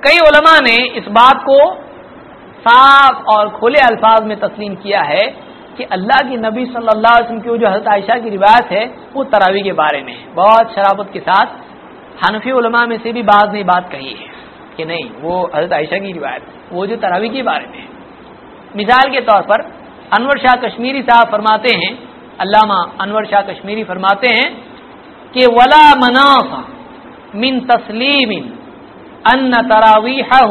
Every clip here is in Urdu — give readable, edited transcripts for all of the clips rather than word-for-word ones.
کئی علماء نے اس بات کو صاف اور کھلے الفاظ میں تسلیم کیا ہے کہ اللہ کے نبی صلی اللہ علیہ وسلم کی جو حضرت عائشہ کی روایت ہے وہ تراویح کے بارے میں بہت شرافت کے ساتھ حنفی علماء میں سے بھی بعض نے بات کہی ہے کہ نہیں وہ حضرت عائشہ کی روایت وہ جو تراویح کے بارے میں ہے. مثال کے طور پر انور شاہ کشمیری صاحب فرماتے ہیں، علامہ انور شاہ کشمیری فرماتے ہیں کہ ولا مناف من تسلیم ان تراویحہ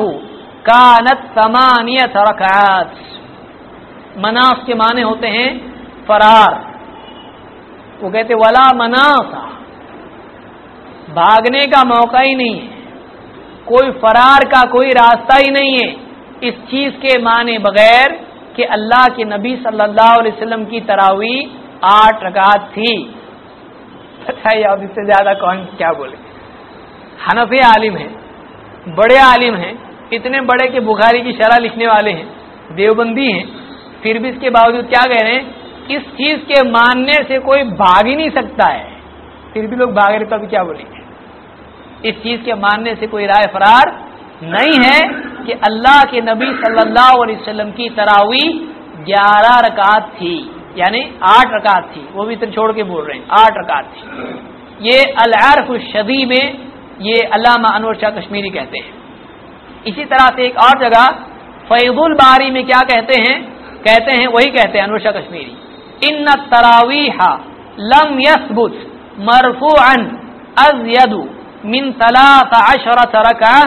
کانت 8 رکعات. مناف کے معنی ہوتے ہیں فرار. وہ کہتے ولا مناف، بھاگنے کا موقع ہی نہیں ہے، کوئی فرار کا کوئی راستہ ہی نہیں ہے اس چیز کے معنی بغیر کہ اللہ کے نبی صلی اللہ علیہ وسلم کی تراویح 8 رکعات تھی. بتائیے اب اس سے زیادہ کون کیا بولے. حنفی عالم ہیں، بڑے عالم ہیں، اتنے بڑے کہ بخاری کی شرح لکھنے والے ہیں، دیوبندی ہیں، پھر بھی اس کے باوجود کیا کہہ رہے ہیں، اس چیز کے ماننے سے کوئی بھاگ ہی نہیں سکتا ہے. پھر بھی لوگ بھاگ رہے تو ابھی کیا بولیں گے. اس چیز کے ماننے سے کوئی رائے فرار نہیں ہے کہ اللہ کے نبی صلی اللہ علیہ وسلم کی تراویح 11 رکعات تھی، یعنی 8 رکعات تھی. وہ بھی اتنے چھوڑ کے بول رہے ہیں 8 رکعات تھی. یہ العرف الشدی میں یہ علامہ انور شاہ کشمیری کہتے ہیں. اسی طرح سے ایک اور جگہ فیض الباری میں کیا کہتے ہیں وہی کہتے ہیں انور شاہ کشمیری، ان التراویح لم یثبت مرفوعا ازید من 13 رکعہ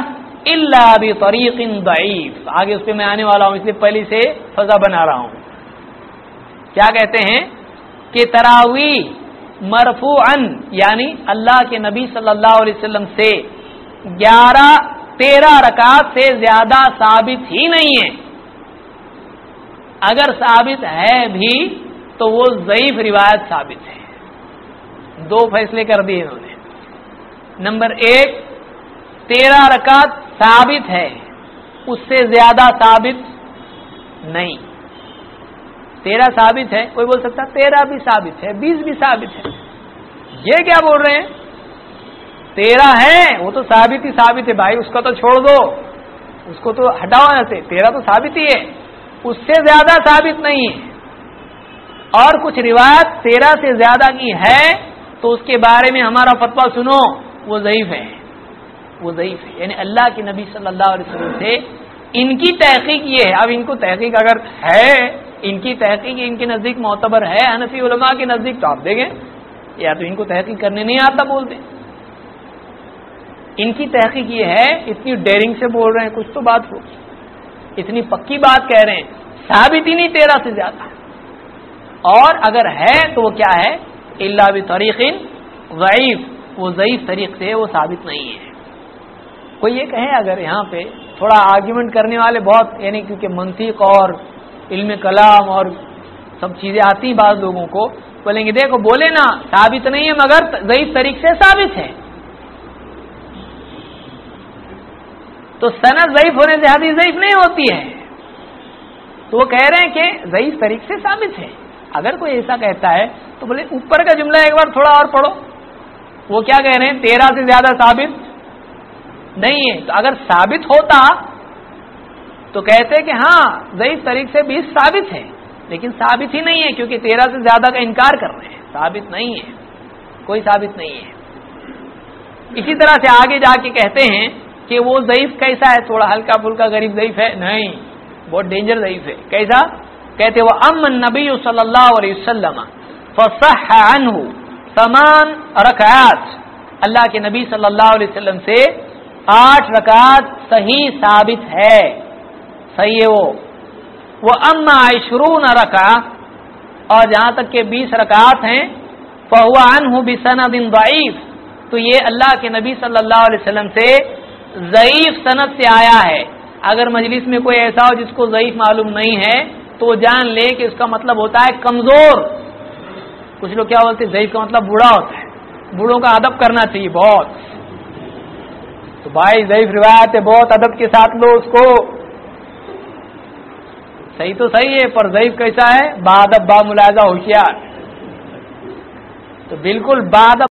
الا بطریق ضعیف. آگے اس پہ میں آنے والا ہوں، اس لیے پہلے سے فضا بنا رہا ہوں. کیا کہتے ہیں کہ تراویح مرفوعا یعنی اللہ کے نبی صلی اللہ علیہ وسلم سے 13 رکعات سے زیادہ ثابت ہی نہیں ہے. اگر ثابت ہے بھی تو وہ ضعیف روایت ثابت ہے. 2 فیصلے کر دیے انہوں نے. نمبر 1، 13 رکعت ثابت ہے، اس سے زیادہ ثابت نہیں. 13 ثابت ہے، کوئی بول سکتا 13 بھی ثابت ہے، 20 بھی ثابت ہے. یہ کیا بول رہے ہیں، 13 ہے وہ تو ثابت ہی ثابت ہے بھائی، اس کو تو چھوڑ دو، اس کو تو ہٹاؤ یہاں سے. 13 تو ثابت ہی ہے، اس سے زیادہ ثابت نہیں ہے. اور کچھ روایت 13 سے زیادہ کی ہے تو اس کے بارے میں ہمارا فتویٰ سنو، وہ ضعیف ہے. یعنی اللہ کے نبی صلی اللہ علیہ وسلم سے ان کی تحقیق یہ ہے. اب ان کو تحقیق اگر ہے، ان کی تحقیق ان کے نزدیک معتبر ہے حنفی علماء کے نزدیک، تو آپ دیکھیں، یا تو ان کو تحقیق کرنے نہیں آتا بولتے. ان کی تحقیق یہ ہے، اتنی ڈیرنگ سے بول رہے ہیں، کچھ تو بات ہوگی، اتنی پکی بات کہہ رہے ہیں، ثابت ہی نہیں 13 سے زیادہ. اور اگر ہے تو وہ کیا ہے، الا بطریق ضعیف، وہ ضعیف طریق سے وہ ثابت نہیں ہے. کوئی یہ کہے اگر یہاں پہ تھوڑا آرگیومنٹ کرنے والے بہت، یعنی کیونکہ منطق اور علم کلام اور سب چیزیں آتی ہیں بعض لوگوں کو، بولیں گے دیکھو بولے نا ثابت نہیں ہے مگر ضعیف طریق سے ثابت ہے. تو سند ضعیف ہونے سے حدیث ضعیف نہیں ہوتی ہے. تو وہ کہہ رہے ہیں کہ ضعیف طریق سے ثابت ہے. اگر کوئی ایسا کہتا ہے تو بولے اوپر کا جملہ ایک بار تھوڑا اور پڑھو. وہ کیا کہہ رہے ہیں، 13 سے زیادہ ثابت نہیں ہے. تو اگر ثابت ہوتا تو کہتے کہ ہاں ضعیف طریق سے 20 ثابت ہے، لیکن ثابت ہی نہیں ہے کیونکہ 13 سے زیادہ کا انکار کر رہے ہیں. ثابت نہیں ہے، کوئی ثابت نہیں ہے. اسی طرح سے آگے جا کے کہتے ہیں کہ وہ ضعیف کیسا ہے، تھوڑا ہلکا پھلکا غریب ضعیف ہے، نہیں، بہت ڈینجر ضعیف ہے. کیسا؟ کہتے وہ اما النبی صلی اللہ علیہ وسلم فصح عنہ 8 رکعات، اللہ کے نبی صلی اللہ علیہ وسلم سے 8 رکعات صحیح ثابت ہے، صحیح ہے وہ اما 20 رکعہ، اور جہاں تک کہ 20 رکعات ہیں، فهو عنہ بسند ضعیف، تو یہ اللہ کے نبی صلی اللہ علیہ وسلم سے ضعیف سند سے آیا ہے. اگر مجلس میں کوئی ایسا ہو جس کو ضعیف معلوم نہیں ہے تو جان لے کہ اس کا مطلب ہوتا ہے کمزور. کچھ لوگ کیا بولتے ہیں، ضعیف کا مطلب بوڑھا ہوتا ہے. بوڑھوں کا ادب کرنا چاہیے بہت. تو بھائی ضعیف روایت ہے، بہت ادب کے ساتھ لو اس کو. صحیح تو صحیح ہے، پر ضعیف کیسا ہے، با ادب با ملاحظہ ہوشیار. تو بالکل با ادب